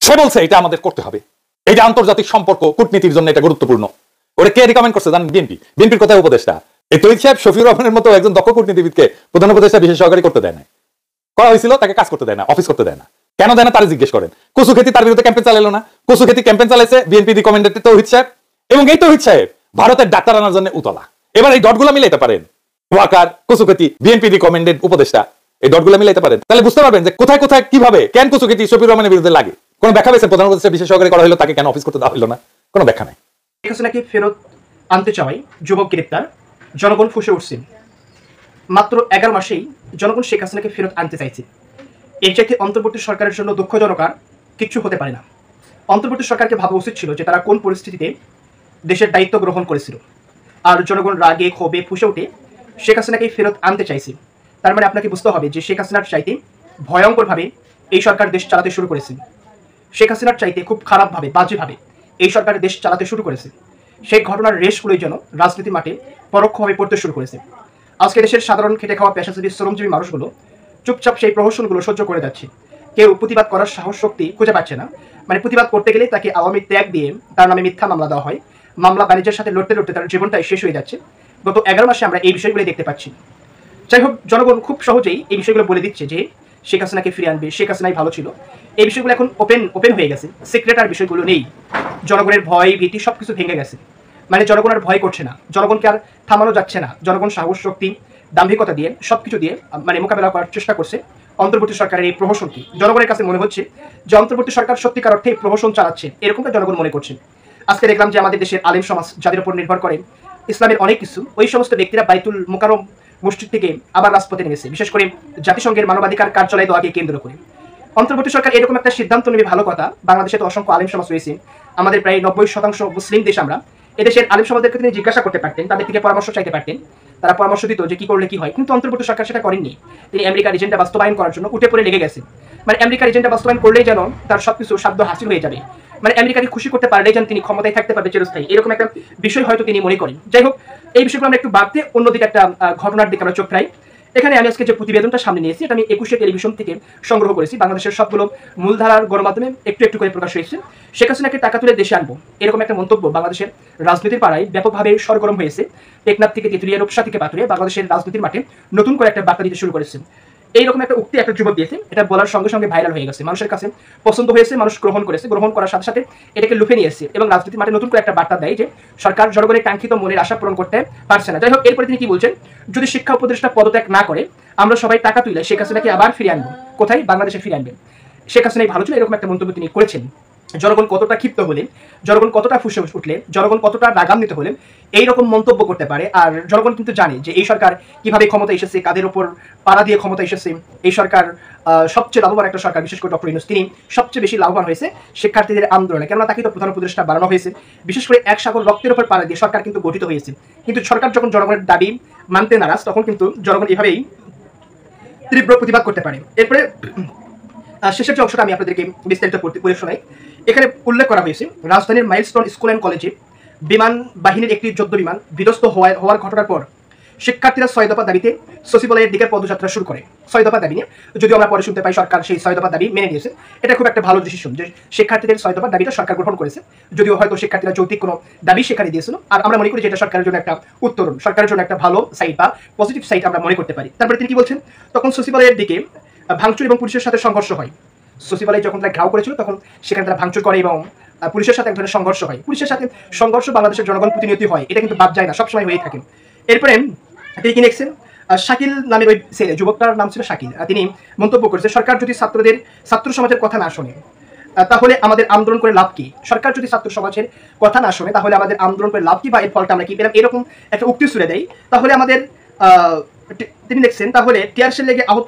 সে বলছে এটা আমাদের করতে হবে, এটা আন্তর্জাতিক সম্পর্ক কূটনীতির জন্য এটা গুরুত্বপূর্ণ। ওরা কে রিকমেন্ড করছে জানেন? বিএনপির কোথায় উপদেষ্টা। এই তৌহিদ সাহেব শফিউর রহমানের মতো একজন দক্ষ কূটনীতিবিদকে প্রধান উপদেষ্টা বিশেষ সহকারী করতে দেয় না, করা হয়েছিল, তাকে কাজ করতে দেয় না, অফিস করতে দেয় না। কেন দেয় না তারা জিজ্ঞেস করেন। কচু খেতি তার বিরুদ্ধে ক্যাম্পেইন চালালো না? কচু খেতি ক্যাম্পেইন চালাইছে বিএনপি রিকমেন্ডেড তৌহিদ সাহেব, এবং এই তৌহিদ সাহেব ভারতের ডাক্তার আনার জন্য উতলা। এবার এই ডটগুলো মিলাইতে পারেন, ওয়াকার, কচু খেতি, বিএনপি রিকমেন্ডেড উপদেষ্টা, এই ডটগুলো মিলাইতে পারেন, তাহলে বুঝতে পারবেন যে কোথায় কোথায় কিভাবে কেন কচু খেতি শফিউর রহমানের বিরুদ্ধে লাগে। কোন ব্যাখ্যা পেয়েছেন? প্রধান উপদেষ্টা বিশেষ সহকারী করা হলো, তাকে কেন অফিস করতে দেওয়া হলো না? কোনো ব্যাখ্যা নাই। শেখ হাসিনাকে ফেরত আনতে চাওয়াই যুবক গ্রেপ্তার, জনগণ ফুঁসে উঠছে। মাত্র 11 মাসেই জনগণ শেখ হাসিনাকে ফেরত আনতে চাইছে। এর চাইতে অন্তর্বর্তী সরকারের জন্য দুঃখজনক আর কিচ্ছু হতে পারে না। অন্তর্বর্তী সরকারকে ভাবা উচিত ছিল যে তারা কোন পরিস্থিতিতে দেশের দায়িত্ব গ্রহণ করেছিল, আর জনগণ রাগে ক্ষোভে ফুঁসে উঠে শেখ হাসিনাকে ফেরত আনতে চাইছে। তার মানে আপনাকে বুঝতে হবে যে শেখ হাসিনার চাইতে ভয়ঙ্করভাবে এই সরকার দেশ চালাতে শুরু করেছে। শেখ হাসিনার চাইতে খুব খারাপভাবে, বাজেভাবে এই সরকার দেশ চালাতে শুরু করেছে। সেই ঘটনার রেশগুলোই যেন রাজনীতি মাঠে পরোক্ষভাবে পড়তে শুরু করেছে। আজকে দেশের সাধারণ খেটে খাওয়া পেশাজীবী শ্রমজীবী মানুষগুলো চুপচাপ সেই প্রহসনগুলো সহ্য করে যাচ্ছে। কেউ প্রতিবাদ করার সাহস শক্তি খুঁজে পাচ্ছে না। মানে প্রতিবাদ করতে গেলে তাকে আওয়ামী ত্যাগ দিয়ে তার নামে মিথ্যা মামলা দেওয়া হয়। মামলা বাণিজ্যের সাথে লড়তে লড়তে তার জীবনটাই শেষ হয়ে যাচ্ছে। গত 11 মাসে আমরা এই বিষয়গুলো দেখতে পাচ্ছি। যাই হোক, জনগণ খুব সহজেই এই বিষয়গুলো বলে দিচ্ছে যে শেখ হাসিনাকে ফিরে আনবে, শেখ হাসিনাই ভালো ছিল। এই বিষয়গুলো এখন ওপেন হয়ে গেছে, সিক্রেট আর বিষয়গুলো নেই। জনগণের ভয় ভীতি সবকিছু ভেঙে গেছে। মানে জনগণ আর ভয় করছে না, জনগণকে আর থামানো যাচ্ছে না। জনগণ সাহস শক্তি দাম্ভিকতা দিয়ে সবকিছু দিয়ে মানে মোকাবেলা করার চেষ্টা করছে অন্তর্বর্তী সরকারের এই প্রহসনকে। জনগণের কাছে মনে হচ্ছে যে অন্তর্বর্তী সরকার সত্যিকার অর্থে প্রহসন চালাচ্ছে, এরকমটা জনগণ মনে করছে। আজকে দেখলাম যে আমাদের দেশের আলেম সমাজ যাদের উপর নির্ভর করে ইসলামের অনেক কিছু, ওই সমস্ত ব্যক্তিরা বাইতুল মোকাররম মসজিদ থেকে আবার রাজপথে নেমেছে, বিশেষ করে জাতিসংঘের মানবাধিকার কার্যালয় দোয়াকে কেন্দ্র করে। অন্তর্বর্তী সরকার এরকম একটা সিদ্ধান্ত নেবে ভালো কথা। বাংলাদেশে তো অসংখ্য আলেম সমাজ রয়েছে, আমাদের প্রায় 90% মুসলিম দেশ আমরা। এদেশের আলেম সমাজদেরকে তিনি জিজ্ঞাসা করতে পারতেন, তাদের থেকে পরামর্শ চাইতে পারতেন, তারা পরামর্শ দিত যে কি করলে কি হয়। কিন্তু অন্তর্বর্তী সরকার সেটা করেননি। তিনি আমেরিকার এজেন্ডা বাস্তবায়ন করার জন্য উঠে পড়ে লেগে গেছেন। মানে আমেরিকার এজেন্ডা বাস্তবায়ন করলেই যেন তার সবকিছু সাধ্য হাসিল হয়ে যাবে, মানে আমেরিকাকে খুশি করতে পারলেই যেন তিনি ক্ষমতায় থাকতে পারবে চিরস্থায়ী, এরকম একটা বিষয় হয়তো তিনি মনে করেন। যাই হোক, এই বিষয়গুলো আমরা একটু বাদ দিয়ে অন্যদিকে একটা ঘটনার দিকে আমরা চোখ ফেরাই। এখানে আমি আজকে যে প্রতিবেদনটা সামনে নিয়েছি এটা আমি 21 টেলিভিশন থেকে সংগ্রহ করেছি। বাংলাদেশের সবগুলো মূলধারার গণমাধ্যমে একটু একটু করে প্রকাশ হয়েছে। শেখ হাসিনাকে টাকা তুলে দেশে আনবো, এরকম একটা মন্তব্য বাংলাদেশের রাজনীতির পাড়ায় ব্যাপকভাবে সরগরম হয়েছে। টেকনাফ থেকে তেঁতুলিয়া, রূপসা থেকে পাতুরিয়া বাংলাদেশের রাজনীতির মাঠে নতুন করে একটা বার্তা দিতে শুরু করেছে। এইরকম একটা উক্তি একটা যুবক দিয়েছে, এটা বলার সঙ্গে সঙ্গে ভাইরাল হয়ে গেছে, মানুষের কাছে পছন্দ হয়েছে, মানুষ গ্রহণ করেছে। গ্রহণ করার সাথে সাথে এটাকে লুফে নিয়ে এসেছে এবং রাজনীতির মাঠে নতুন করে একটা বার্তা দেয় যে সরকার জনগণের কাঙ্ক্ষিত মনের আশা পূরণ করতে পারছে না। যাই হোক, এরপরে তিনি কি বলছেন, যদি শিক্ষা উপদেষ্টা পদত্যাগ না করে আমরা সবাই টাকা তুলে শেখ হাসিনাকে আবার ফিরে আনবো। কোথায়? বাংলাদেশে ফিরে আনবেন। শেখ হাসিনাই ভালো ছিল, এরকম একটা মন্তব্য তিনি করেছেন। জনগণ কতটা ক্ষিপ্ত হলেন, জনগণ কতটা ফুসে উঠলেন, জনগণ কতটা রাগান্বিত হলেন এইরকম মন্তব্য করতে পারে। আর জনগণ কিন্তু জানে যে এই সরকার কিভাবে ক্ষমতা এসেছে, কাদের উপর পাড়া দিয়ে ক্ষমতা এসেছে। এই সরকার সবচেয়ে লাভবান একটা সরকার, বিশেষ করে ডক্টর ইউনূস তিনি সবচেয়ে বেশি লাভবান হয়েছে শিক্ষার্থীদের আন্দোলনে, কেননা তাকে তো প্রধান উপদেষ্টা বানানো হয়েছে। বিশেষ করে এক সাগর রক্তের উপর পাড়া দিয়ে সরকার কিন্তু গঠিত হয়েছে। কিন্তু সরকার যখন জনগণের দাবি মানতে নারাজ, তখন কিন্তু জনগণ এভাবেই তীব্র প্রতিবাদ করতে পারে। এরপরে শেষের যে অংশটা আমি আপনাদেরকে বিস্তারিত পড়ে শোনাই। এখানে উল্লেখ করা হয়েছে রাজধানীর মাইলস্টোন স্কুল অ্যান্ড কলেজে বিমান বাহিনীর একটি যুদ্ধ বিমান বিধ্বস্ত হওয়ার ঘটনার পর শিক্ষার্থীরা 6 দফা দাবিতে সচিবালয়ের দিকে পদযাত্রা শুরু করে। 6 দফা দাবি নিয়ে যদিও আমরা পরে শুনতে পাই সরকার সেই 6 দফা দাবি মেনে নিয়েছে। এটা খুব একটা ভালো ডিসিশন যে শিক্ষার্থীদের 6 দফা দাবিটা সরকার গ্রহণ করেছে, যদিও হয়তো শিক্ষার্থীরা যৌক্তিক কোনো দাবি সেখানে দিয়েছিল। আর আমরা মনে করি যে এটা সরকারের জন্য একটা উত্তরণ, সরকারের জন্য একটা ভালো সাইড বা পজিটিভ সাইড আমরা মনে করতে পারি। তারপরে তিনি কি বলছেন, তখন সচিবালয়ের দিকে ভাঙচুর এবং পুলিশের সাথে সংঘর্ষ হয়। সচিবালয় যখন তারা ঘেরাও করেছিল তখন সেখানে তারা ভাঙচুর করে এবং পুলিশের সাথে এক ধরনের সংঘর্ষ হয়। পুলিশের সাথে সংঘর্ষ বাংলাদেশের জনগণ প্রতিনিয়তই হয়, এটা কিন্তু বাদ যায় না, সবসময় হয়েই থাকে। এরপরে তিনি কি লিখছেন, শাকিল নামের ওই যুবকটার নাম ছিল শাকিল, তিনি মন্তব্য করেছে সরকার যদি ছাত্র সমাজের কথা না শোনে তাহলে আমাদের আন্দোলন করে লাভ কি। সরকার যদি ছাত্র সমাজের কথা না শোনে তাহলে আমাদের আন্দোলন করে লাভ কি বা এর ফলটা আমরা কি পেলাম, এরকম একটা উক্তি ছুড়ে দেয়। তাহলে আমাদের তিনি লিখছেন, তাহলে টিয়ারশেল লেগে আহত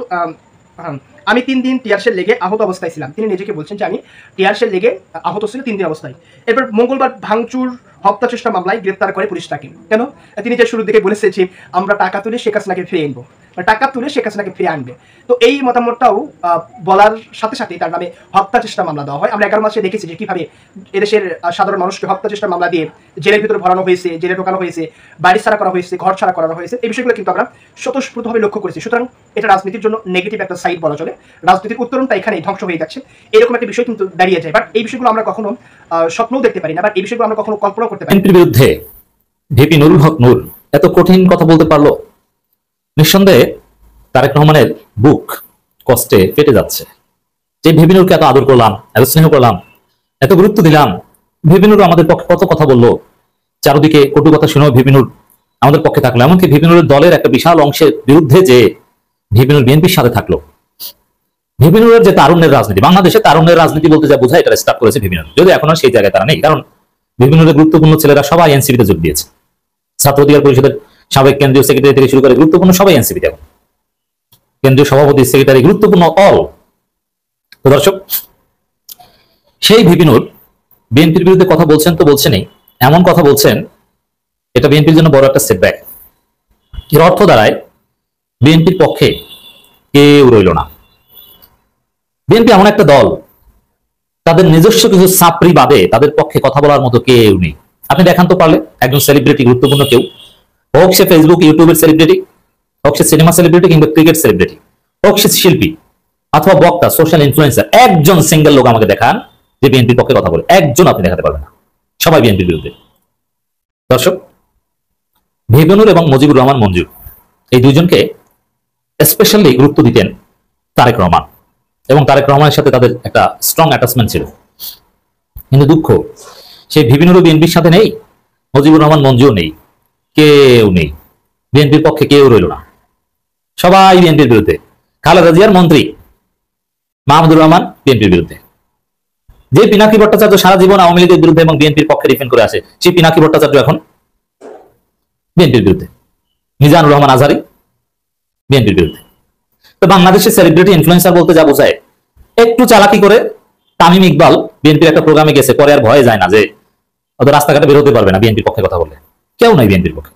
আমি 3 দিন টিয়ারশেল লেগে আহত অবস্থায় ছিলাম। তিনি নিজেকে বলছেন যে আমি টিয়ারশেল লেগে আহত ছিল 3 দিন অবস্থায়। এরপর মঙ্গলবার ভাঙচুর হত্যা চেষ্টা মামলায় গ্রেপ্তার করে পুলিশ তাকে। কেন? তিনি যে শুরুর দিকে বলেছে যে আমরা টাকা তুলে শেখ হাসিনাকে ফিরিয়ে আনবো, টাকা তুলে শেখ হাসিনাকে ফিরে আনবে। তো এই মতামতটাও বলার সাথে সাথে তার নামে হত্যা চেষ্টা মামলা দেওয়া হয়। আমরা 11 মাসে দেখেছি যে কিভাবে এদেশের সাধারণ মানুষকে হত্যা চেষ্টা মামলা দিয়ে জেলের ভিতরে ভরানো হয়েছে, জেলে ঢোকানো হয়েছে, বাড়ি ছাড়া করা হয়েছে, ঘর ছাড়া করানো হয়েছে। এই বিষয়গুলো কিন্তু আমরা স্বতঃস্ফূর্তভাবে লক্ষ্য করেছি। সুতরাং এটা রাজনীতির জন্য নেগেটিভ একটা সাইড বলা চলে। রাজনীতির উত্তরণটা এখানেই ধ্বংস হয়ে যাচ্ছে, এরকম একটা বিষয় কিন্তু দাঁড়িয়ে যায়। বাট এই বিষয়গুলো আমরা কখনো স্বপ্নও দেখতে পারি না, বাট এই বিষয়গুলো আমরা কখনো কল্পনাও করতে পারি না। বিরুদ্ধে ভিপি নুরুল হক নূর এত কঠিন কথা বলতে পারলো, নিঃসন্দেহে তারেক রহমানের বুক কষ্টে ফেটে যাচ্ছে। যে ভিপি নুরকে এত আদর করলাম, এত স্নেহ করলাম, এত গুরুত্ব দিলাম, ভিপি নুর আমাদের পক্ষে কত কথা বললো, চারদিকে কটু কথা শুনেও ভিপি নুর আমাদের পক্ষে থাকলো। এমনকি ভিপি নুরের দলের একটা বিশাল অংশের বিরুদ্ধে যে ভিপি নুর বিএনপির সাথে থাকলো। ভিপি নুরের যে তারুণ্যের রাজনীতি, বাংলাদেশে তারুণ্যের রাজনীতি বলতে যা বোঝায় এটা স্টার্ট করেছে ভিপি নুর, যদিও এখনো সেই জায়গায় তারা নেই। কারণ ভিপি নুরের গুরুত্বপূর্ণ ছেলেরা সবাই এনসিপিতে যোগ দিয়েছে। ছাত্র অধিকার পরিষদের সাবেক কেন্দ্রীয় সেক্রেটারি থেকে শুরু করে গুরুত্বপূর্ণ সবাই এনসিপিতে, এখন কেন্দ্রীয় সভাপতি, সেক্রেটারি, গুরুত্বপূর্ণ অল। তো দর্শক, সেই ভিপি নুর বিএনপির বিরুদ্ধে কথা বলছেন তো বলছেনই, এমন কথা বলছেন এটা বিএনপির জন্য বড় একটা সেটব্যাক। এর অর্থ দাঁড়ায় বিএনপির পক্ষে কেউ রইল না। বিএনপি এমন একটা দল, তাদের নিজস্ব কিছু ছাত্রী বাদে তাদের পক্ষে কথা বলার মতো কেউ নেই। আপনি দেখান তো পারলে একজন সেলিব্রিটি, গুরুত্বপূর্ণ কেউ, হোক সে ফেসবুক ইউটিউবের সেলিব্রিটি, হোক সে সিনেমা সেলিব্রিটি কিংবা ক্রিকেট সেলিব্রিটি, হোক সে শিল্পী অথবা বক্তা, সোশ্যাল ইনফ্লুয়েন্সার, একজন সিঙ্গেল লোক আমাকে দেখান যে বিএনপির পক্ষে কথা বলে। একজন আপনি দেখাতে পারবেন না, সবাই বিএনপির বিরুদ্ধে। দর্শক, ভিপি নুর এবং মুজিবুর রহমান মঞ্জু এই দুইজনকে স্পেশালি গুরুত্ব দিতেন তারেক রহমান, এবং তারেক রহমানের সাথে তাদের একটা স্ট্রং অ্যাটাচমেন্ট ছিল। কিন্তু দুঃখ, সেই ভিপি নুরও বিএনপির সাথে নেই, মুজিবুর রহমান মঞ্জুও নেই, কেউ নেই, বিএনপির পক্ষে কেউ রইল না, সবাই বিএনপির বিরুদ্ধে। খালেদা জিয়ার মন্ত্রী মাহমুদুর রহমান বিএনপির বিরুদ্ধে। যে পিনাকি ভট্টাচার্য সারা জীবন আওয়ামী লীগের বিরুদ্ধে এবং বিএনপির পক্ষে ডিফেন্ড করে আসে, সেই পিনাকি ভট্টাচার্য এখন বিএনপির বিরুদ্ধে। মিজানুর রহমান আজহারি বিএনপির বিরুদ্ধে। তো বাংলাদেশের সেলিব্রিটি ইনফ্লুয়েন্সার বলতে যা বোঝায়, একটু চালাকি করে তামিম ইকবাল বিএনপির একটা প্রোগ্রামে গেছে, পরে আর ভয়ে যায় না যে ওদের রাস্তাঘাটে বেরোতে পারবে না বিএনপির পক্ষে কথা বললে। কেউ নাই বিএনপির পক্ষে।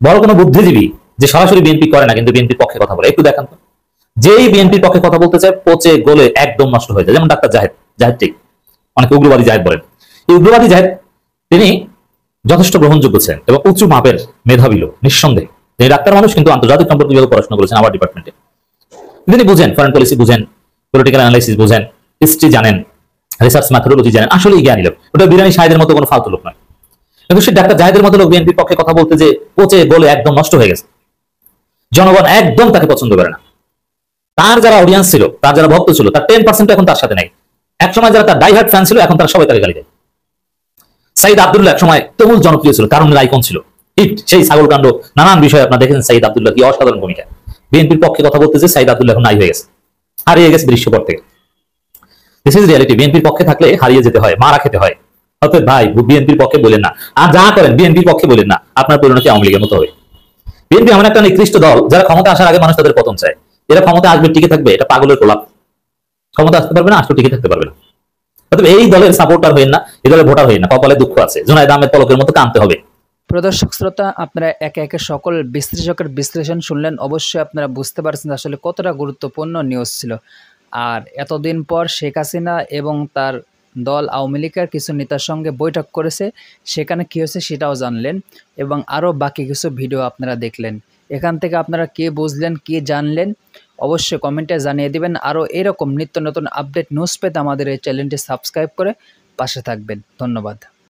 বড় কোনো বুদ্ধিজীবী যে সরাসরি বিএনপি করে না কিন্তু বিএনপির পক্ষে কথা বলে, একটু দেখান তো। যেই বিএনপির পক্ষে কথা বলতে চায় পচে গলে একদম নষ্ট হয়ে যায়। যেমন ডাক্তার জাহেদ ঠিক, অনেকে উগ্রবাদী জাহেদ বলেন। এই উগ্রবাদী জাহেদ তিনি যথেষ্ট গ্রহণযোগ্য ছিলেন এবং উঁচু মাপের মেধাবী লোক, নিঃসন্দেহে। তিনি ডাক্তার মানুষ, কিন্তু আন্তর্জাতিক সম্পর্ক বিভাগে পড়াশোনা করেছেন আমার ডিপার্টমেন্টে। তিনি বুঝেন ফরেন পলিসি, বুঝেন পলিটিক্যাল অ্যানালাইসিস, বুঝেন হিস্ট্রি, জানেন রিসার্চ মেথোডোলজি, জানেন, আসলেই জ্ঞানী লোক। ওটা বিরানি সাহেদের মতো কোনো ফালতু লোক নয়। কিন্তু সে ডাক্তার জাহেদের মতো লোক বিএনপির পক্ষে কথা বলতে যে পচে গলে একদম নষ্ট হয়ে গেছে। জনগণ একদম তাকে পছন্দ করে না। তার যারা অডিয়েন্স ছিল, তার যারা ভক্ত ছিল, তার 10% এখন তার সাথে নাই। একসময় যারা তার ডাইহার্ট ফ্যান ছিল, এখন তারা সবাই তাকে গালি দেয়। সাইদ আব্দুল্লাহ একসময় তুমুল জনপ্রিয় ছিল, কারণের আইকন ছিল, হিট, সেই ছাগলকাণ্ড, নানান বিষয়ে আপনারা দেখেছেন সাইদ আব্দুল্লাহ কি অসাধারণ ভূমিকা। বিএনপির পক্ষে কথা বলতেছে সাইদ আব্দুল্লাহ এখন নাই হয়ে গেছে, হারিয়ে গেছে দৃশ্যপট থেকে। This is reality. বিএনপির পক্ষে থাকলে হারিয়ে যেতে হয়, মারা খেতে হয়। অতএব ভাই বিএনপির পক্ষে বলেন না, আর যা করেন বিএনপির পক্ষে বলেন না, আপনার পরিণতি আওয়ামী লীগের মতো হবে। বিএনপি এমন একটা নিকৃষ্ট দল যারা ক্ষমতা আসার আগে মানুষ তাদের পতন চায়। এরা ক্ষমতা আসবে, টিকে থাকবে, এটা পাগলের প্রলাপ। ক্ষমতা আসতে পারবে না, আসলে টিকে থাকতে পারবে না। অতএব এই দলের সাপোর্টার হইেন না, এই দলের ভোটার হইেন না। কপালে দুঃখ আছে, জুনায়েদ আহমেদ পলকের মতো কাঁদতে হবে। প্রদর্শক শ্রোতা, আপনারা একে একে সকল বিশ্লেষকের বিশ্লেষণ শুনলেন। অবশ্যই আপনারা বুঝতে পারছেন আসলে কতটা গুরুত্বপূর্ণ নিউজ ছিল। আর এতদিন পর শেখ হাসিনা এবং তার দল আওয়ামী লীগের কিছু নেতার সঙ্গে বৈঠক করেছে, সেখানে কী হয়েছে সেটাও জানলেন এবং আরও বাকি কিছু ভিডিও আপনারা দেখলেন। এখান থেকে আপনারা কে বুঝলেন, কে জানলেন, অবশ্যই কমেন্টে জানিয়ে দিবেন। আরও এরকম নিত্য নতুন আপডেট নিউজ পেতে আমাদের এই চ্যানেলটি সাবস্ক্রাইব করে পাশে থাকবেন। ধন্যবাদ।